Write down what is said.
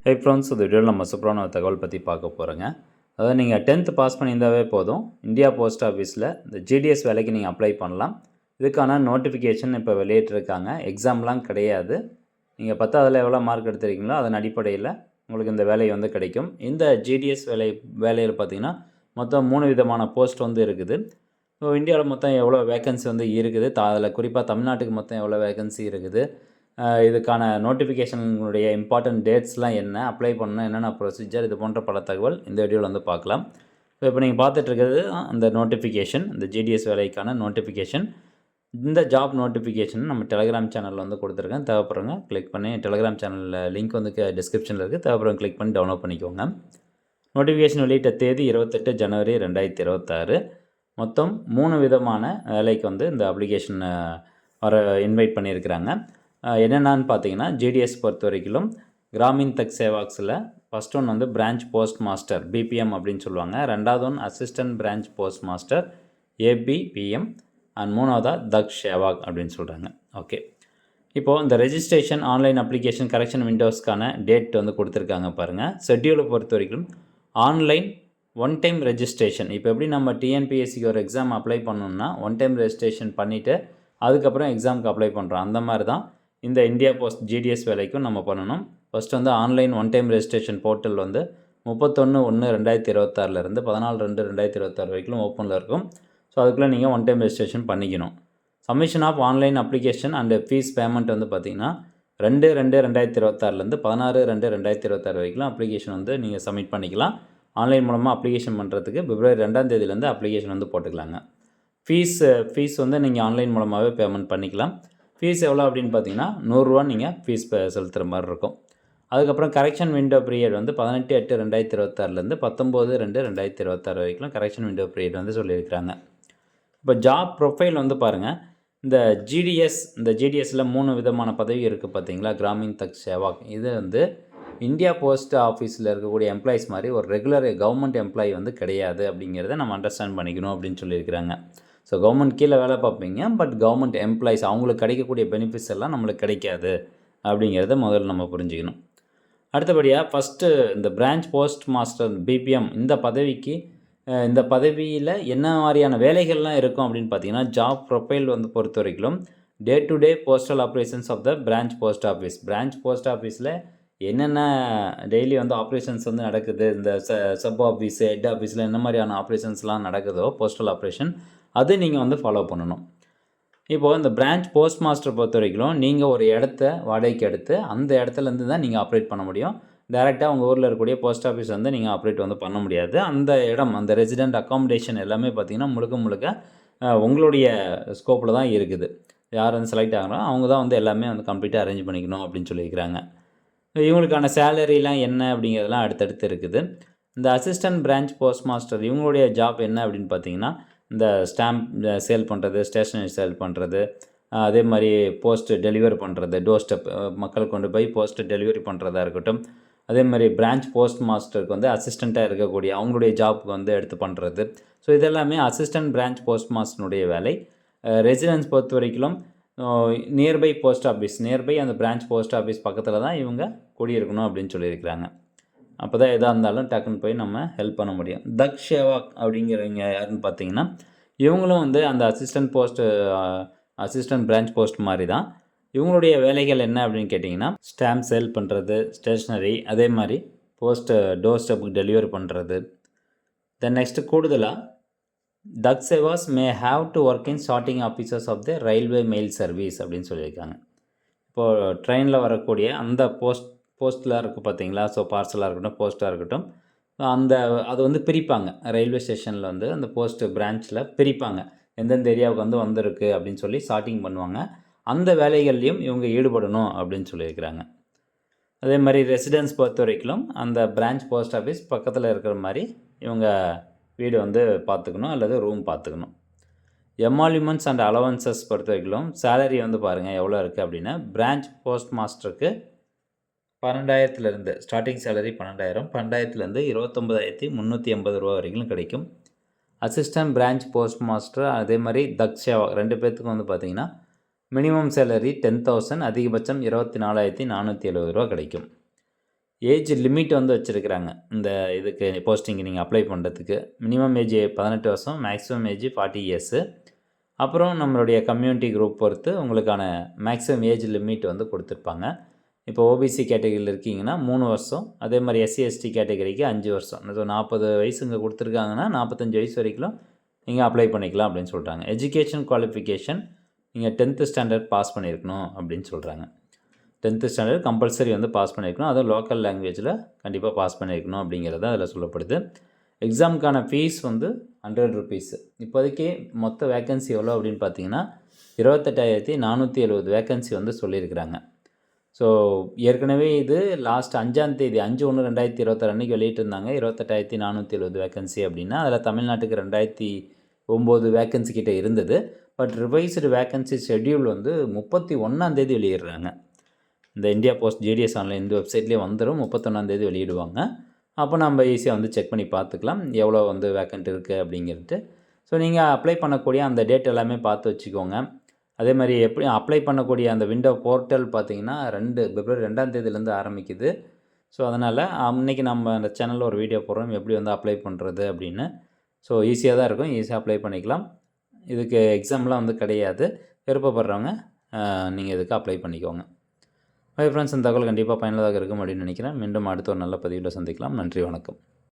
Hi friends, இந்த வீடியோவில் நம்ம சூப்பரான ஒரு தகவல் பற்றி பார்க்க போகிறோங்க. அதாவது நீங்கள் 10th பாஸ் பண்ணியிருந்தாவே போதும், இந்தியா போஸ்ட் ஆஃபீஸில் இந்த ஜிடிஎஸ் வேலைக்கு நீங்கள் அப்ளை பண்ணலாம். இதுக்கான நோட்டிஃபிகேஷன் இப்போ வெளியிட்டிருக்காங்க. எக்ஸாம்லாம் கிடையாது. நீங்கள் 10ஆவதில் எவ்வளோ மார்க் எடுத்திருக்கீங்களோ அதன் அடிப்படையில் உங்களுக்கு இந்த வேலை வந்து கிடைக்கும். இந்த ஜிடிஎஸ் வேலையில் பார்த்தீங்கன்னா மொத்தம் 3 விதமான போஸ்ட் வந்து இருக்குது. ஸோ இந்தியாவில் மொத்தம் எவ்வளோ வேக்கன்சி வந்து இருக்குது, அதில் குறிப்பாக தமிழ்நாட்டுக்கு மொத்தம் எவ்வளோ வேக்கன்சி இருக்குது, இதுக்கான நோட்டிஃபிகேஷனுடைய இம்பார்ட்டன்ட் டேட்ஸ்லாம் என்ன, அப்ளை பண்ணணும் என்னென்ன ப்ரொசீஜர், இது போன்ற பல தகவல் இந்த வீடியோவில் வந்து பார்க்கலாம். ஸோ இப்போ நீங்கள் பார்த்துட்ருக்கிறது அந்த நோட்டிஃபிகேஷன், இந்த ஜிடிஎஸ் வேலைக்கான நோட்டிஃபிகேஷன். இந்த ஜாப் நோட்டிஃபிகேஷன் நம்ம டெலகிராம் சேனலில் வந்து கொடுத்துருக்கேன். தேவைப்படுறவங்க கிளிக் பண்ணி, டெலகிராம் சேனலில் லிங்க் வந்து டிஸ்கிரிப்ஷனில் இருக்குது, தேவைப்படுறவங்க கிளிக் பண்ணி டவுன்லோட் பண்ணிக்கோங்க. நோட்டிஃபிகேஷன் வெளியிட்ட தேதி 28 ஜனவரி 2026. மொத்தம் 3 விதமான வேலைக்கு வந்து இந்த அப்ளிகேஷன் இன்வைட் பண்ணியிருக்கிறாங்க. என்னென்னு பார்த்தீங்கன்னா, ஜிடிஎஸ் பொறுத்த வரைக்கும் கிராமின் தக் சேவாக்ஸில் ஃபஸ்ட் ஒன் வந்து பிரான்ச் போஸ்ட் மாஸ்டர் பிபிஎம் அப்படின்னு சொல்லுவாங்க. ரெண்டாவது one assistant branch post master ABPM and மூணாவதாக தக் சேவாக் அப்படின்னு சொல்கிறாங்க. ஓகே, இப்போது இந்த ரெஜிஸ்ட்ரேஷன் ஆன்லைன் அப்ளிகேஷன் கரெக்ஷன் விண்டோஸ்க்கான டேட் வந்து கொடுத்துருக்காங்க பாருங்கள். ஷெட்யூலை பொறுத்த வரைக்கும் ஆன்லைன் ஒன் டைம் ரெஜிஸ்ட்ரேஷன். இப்போ எப்படி நம்ம டிஎன்பிஎஸ்சிக்கு ஒரு எக்ஸாம் அப்ளை பண்ணணும்னா ஒன் டைம் ரெஜிஸ்ட்ரேஷன் பண்ணிவிட்டு அதுக்கப்புறம் எக்ஸாமுக்கு அப்ளை பண்ணுறோம், அந்த மாதிரி தான் இந்த இந்தியா போஸ்ட் ஜிடிஎஸ் வேலைக்கும் நம்ம பண்ணணும். ஃபஸ்ட் வந்து online one time registration portal வந்து 31/1/2026 14/2/2026 வரைக்கும் ஓப்பனில் இருக்கும். ஸோ அதுக்குள்ளே நீங்கள் ஒன் டைம் ரெஜிஸ்ட்ரேஷன் பண்ணிக்கணும். Submission of online application and fees payment வந்து பார்த்திங்கன்னா 2/2/2026 16/2/2026 வரைக்கும் அப்ளிகேஷன் வந்து நீங்கள் சப்மிட் பண்ணிக்கலாம். ஆன்லைன் மூலமாக அப்ளிகேஷன் பண்ணுறதுக்கு பிப்ரவரி 2 அப்ளிகேஷன் வந்து போட்டுக்கலாங்க. ஃபீஸ் வந்து நீங்கள் ஆன்லைன் மூலமாகவே பேமெண்ட் பண்ணிக்கலாம். ஃபீஸ் எவ்வளோ அப்படின்னு பார்த்தீங்கன்னா 100 ரூபா நீங்கள் ஃபீஸ் செலுத்துகிற மாதிரி இருக்கும். அதுக்கப்புறம் கரெக்ஷன் விண்டோ பீரியட் வந்து 18/8/2026 19/2/2026 வரைக்கும் கரெக்ஷன் விண்டோ பீரியட் வந்து சொல்லியிருக்கிறாங்க. இப்போ ஜாப் ப்ரொஃபைல் வந்து பாருங்கள். இந்த ஜிடிஎஸில் 3 விதமான பதவி இருக்குது பார்த்தீங்களா. கிராமின் தக் சேவாக் இது வந்து இந்தியா போஸ்ட் ஆஃபீஸில் இருக்கக்கூடிய எம்ப்ளாயிஸ் மாதிரி ஒரு ரெகுலர் கவர்மெண்ட் எம்ப்ளாயி வந்து கிடையாது அப்படிங்கிறத நம்ம அண்டர்ஸ்டாண்ட் பண்ணிக்கணும் அப்படின்னு சொல்லியிருக்கிறாங்க. ஸோ கவர்மெண்ட் கீழே வேலை பார்ப்பீங்க, பட் கவர்மெண்ட் எம்ப்ளாயிஸ் அவங்களுக்கு கிடைக்கக்கூடிய பெனிஃபிட்ஸ் எல்லாம் நம்மளுக்கு கிடைக்காது அப்படிங்கிறத முதல்ல நம்ம புரிஞ்சுக்கணும். அடுத்தபடியாக ஃபஸ்ட்டு இந்த பிரான்ச் போஸ்ட் மாஸ்டர் பிபிஎம் இந்த பதவியில் என்ன மாதிரியான வேலைகள்லாம் இருக்கும் அப்படின்னு பார்த்தீங்கன்னா, ஜாப் ப்ரொஃபைல் வந்து பொறுத்த வரைக்கும் day to day postal operations of the branch post office. Branch post ஆஃபீஸில் என்னென்ன டெய்லி வந்து ஆப்ரேஷன்ஸ் வந்து நடக்குது, இந்த சப் ஆஃபீஸு ஹெட் ஆஃபீஸில் என்ன மாதிரியான ஆப்ரேஷன்ஸ்லாம் நடக்குதோ போஸ்டல் ஆப்ரேஷன், அது நீங்கள் வந்து ஃபாலோ பண்ணணும். இப்போது இந்த பிரான்ச் போஸ்ட் மாஸ்டர் பொறுத்த வரைக்கும் நீங்கள் ஒரு இடத்த வாடகைக்கு எடுத்து அந்த இடத்துலேருந்து தான் நீங்கள் ஆப்ரேட் பண்ண முடியும். டேரெக்டாக உங்கள் ஊரில் இருக்கக்கூடிய போஸ்ட் ஆஃபீஸ் வந்து நீங்கள் ஆப்ரேட் வந்து பண்ண முடியாது. அந்த இடம், அந்த ரெசிடெண்ட் அக்காமடேஷன் எல்லாமே பார்த்திங்கன்னா முழுக்க உங்களுடைய ஸ்கோப்பில் தான் இருக்குது. யார் வந்து செலக்ட் ஆகிறாங்களோ அவங்க தான் வந்து எல்லாமே வந்து கம்ப்ளீட்டாக அரேஞ்ச் பண்ணிக்கணும் அப்படின்னு சொல்லியிருக்கிறாங்க. இவங்களுக்கான சேலரிலாம் என்ன அப்படிங்கிறதுலாம் அடுத்தடுத்து இருக்குது. இந்த அசிஸ்டன்ட் பிரான்ச் போஸ்ட் மாஸ்டர் இவங்களுடைய ஜாப் என்ன அப்படின்னு பார்த்தீங்கன்னா, இந்த ஸ்டாம்ப் சேல் பண்ணுறது, ஸ்டேஷனரி சேல் பண்ணுறது, அதே மாதிரி போஸ்ட் டெலிவரி பண்ணுறது, டோர் ஸ்டெப் மக்கள் கொண்டு போய் போஸ்ட்டு டெலிவரி பண்ணுறதா இருக்கட்டும். அதே மாதிரி பிரான்ச் போஸ்ட் மாஸ்டருக்கு வந்து அசிஸ்டண்ட்டாக இருக்கக்கூடிய அவங்களுடைய ஜாப்புக்கு வந்து எடுத்து பண்ணுறது. ஸோ இதெல்லாமே அசிஸ்டன்ட் பிரான்ச் போஸ்ட் மாஸ்டருடைய வேலை. ரெசிடென்ஸ் பொறுத்த வரைக்கும் நியர்பை போஸ்ட் ஆஃபீஸ், நியர்பை அந்த பிரான்ச் போஸ்ட் ஆஃபீஸ் பக்கத்தில் தான் இவங்க குடியிருக்கணும் அப்படின்னு சொல்லியிருக்கிறாங்க. அப்போ தான் எதாக இருந்தாலும் டக்குன்னு போய் நம்ம ஹெல்ப் பண்ண முடியும். தக் சேவாக் அப்படிங்கிறவங்க யாருன்னு பார்த்தீங்கன்னா, இவங்களும் வந்து அந்த அசிஸ்டன்ட் பிரான்ச் போஸ்ட் மாதிரி தான். இவங்களுடைய வேலைகள் என்ன அப்படின்னு கேட்டிங்கன்னா, ஸ்டாம்ப் சேல் பண்ணுறது, ஸ்டேஷ்னரி, அதே மாதிரி போஸ்ட்டு டோர் ஸ்டெப்புக்கு டெலிவரி பண்ணுறது. தென் நெக்ஸ்ட்டு கூடுதலாக தக் சேவாஸ் may have to work in sorting officers of the railway mail service அப்படின்னு சொல்லியிருக்காங்க. இப்போது ட்ரெயினில் வரக்கூடிய அந்த போஸ்ட்டில் இருக்குது பார்த்தீங்களா. ஸோ பார்சலாக இருக்கட்டும், போஸ்ட்டாக இருக்கட்டும், அது வந்து பிரிப்பாங்க. ரயில்வே ஸ்டேஷனில் வந்து அந்த போஸ்ட்டு பிரான்ச்சில் பிரிப்பாங்க. எந்தெந்த ஏரியாவுக்கு வந்து வந்திருக்கு அப்படின்னு சொல்லி சார்ட்டிங் பண்ணுவாங்க. அந்த வேலைகள்லையும் இவங்க ஈடுபடணும் அப்படின்னு சொல்லியிருக்கிறாங்க. அதே மாதிரி ரெசிடென்ஸ் பொறுத்த வரைக்கும் அந்த பிரான்ச் போஸ்ட் ஆஃபீஸ் பக்கத்தில் இருக்கிற மாதிரி இவங்க வீடு வந்து பார்த்துக்கணும் அல்லது ரூம் பார்த்துக்கணும். எமால்யூமெண்ட்ஸ் அண்ட் அலவன்சஸ் பொறுத்த வரைக்கும் சேலரி வந்து பாருங்கள் எவ்வளோ இருக்குது அப்படின்னா, பிரான்ச் போஸ்ட் மாஸ்டருக்கு 12,000 ஸ்டார்டிங் சேலரி 12,000, 12,000 29,380 ரூபா வரைக்கும் கிடைக்கும். அசிஸ்டன்ட் பிரான்ச் போஸ்ட் மாஸ்டர் அதே மாதிரி தக் சேவாக் 2 பேர்த்துக்கும் வந்து பார்த்திங்கன்னா மினிமம் சேலரி 10,000, அதிகபட்சம் 24,470 ரூபா கிடைக்கும். ஏஜ் லிமிட் வந்து வச்சுருக்கிறாங்க. இந்த இதுக்கு போஸ்டிங்கு நீங்கள் அப்ளை பண்ணுறதுக்கு. மினிமம் ஏஜ் 18 வருஷம், மேக்ஸிமம் ஏஜ் 40 இயர்ஸு. அப்புறம் நம்மளுடைய கம்யூனிட்டி குரூப் பொறுத்து உங்களுக்கான மேக்ஸிமம் ஏஜ் லிமிட் வந்து கொடுத்துருப்பாங்க. இப்போ ஓபிசி கேட்டகரியில் இருக்கீங்கன்னா 3 வருஷம், அதே மாதிரி எஸ்சி எஸ்டி கேட்டகரிக்கு 5 வருஷம். ஸோ 40 வயசு இங்கே கொடுத்துருக்காங்கன்னா 45 வயசு வரைக்கும் நீங்கள் அப்ளை பண்ணிக்கலாம் அப்படின்னு சொல்கிறாங்க. எஜுகேஷன் குவாலிஃபிகேஷன் நீங்கள் 10th ஸ்டாண்டர்ட் பாஸ் பண்ணியிருக்கணும் அப்படின்னு சொல்கிறாங்க. 10th ஸ்டாண்டர்ட் கம்பல்சரி வந்து பாஸ் பண்ணியிருக்கணும், அதுவும் லோக்கல் லாங்குவேஜில் கண்டிப்பாக பாஸ் பண்ணியிருக்கணும் அப்படிங்கிறது அதில் சொல்லப்படுது. எக்ஸாமுக்கான ஃபீஸ் வந்து 100 ருபீஸ். இப்போதைக்கு மொத்த வேக்கன்சி எவ்வளோ அப்படின்னு பார்த்தீங்கன்னா 28,470 வேக்கன்சி வந்து சொல்லியிருக்கிறாங்க. ஸோ ஏற்கனவே இது லாஸ்ட் 5ஆம் தேதி 5/1/2026 அன்றைக்கி வெளியிட்டிருந்தாங்க 28,470 வேக்கன்சி அப்படின்னா. அதில் தமிழ்நாட்டுக்கு 2009 வேக்கன்சி கிட்டே இருந்தது. பட் ரிவைஸ்டு வேக்கன்சி ஷெட்யூல் வந்து 31ஆம் தேதி வெளியிடுறாங்க. இந்த இந்தியா போஸ்ட் ஜிடிஎஸ் ஆன்லைன் இந்த வெப்சைட்லேயே வந்துடும். 31ஆம் தேதி வெளியிடுவாங்க. அப்போ நம்ம ஈஸியாக வந்து செக் பண்ணி பார்த்துக்கலாம் எவ்வளோ வந்து வேக்கன்ட் இருக்குது அப்படிங்கிறது. ஸோ நீங்கள் அப்ளை பண்ணக்கூடிய அந்த டேட் எல்லாமே பார்த்து வச்சுக்கோங்க. அதே மாதிரி எப்படி அப்ளை பண்ணக்கூடிய அந்த விண்டோ போர்ட்டல் பார்த்தீங்கன்னா பிப்ரவரி 2ஆம் தேதியிலேருந்து ஆரம்பிக்குது. ஸோ அதனால் அன்றைக்கி நம்ம அந்த சேனலில் ஒரு வீடியோ போடுறோம் எப்படி வந்து அப்ளை பண்ணுறது அப்படின்னு. ஸோ ஈஸியாக தான் இருக்கும், ஈஸியாக அப்ளை பண்ணிக்கலாம். இதுக்கு எக்ஸாம்லாம் வந்து கிடையாது. விருப்பப்படுறவங்க நீங்கள் இதுக்கு அப்ளை பண்ணிக்கோங்க. ஓகே ஃப்ரெண்ட்ஸ், இந்த தகவல் கண்டிப்பாக பயனுள்ளதாக இருக்கும் அப்படின்னு நினைக்கிறேன். மீண்டும் அடுத்த ஒரு நல்ல பதிவில் சந்திக்கலாம். நன்றி, வணக்கம்.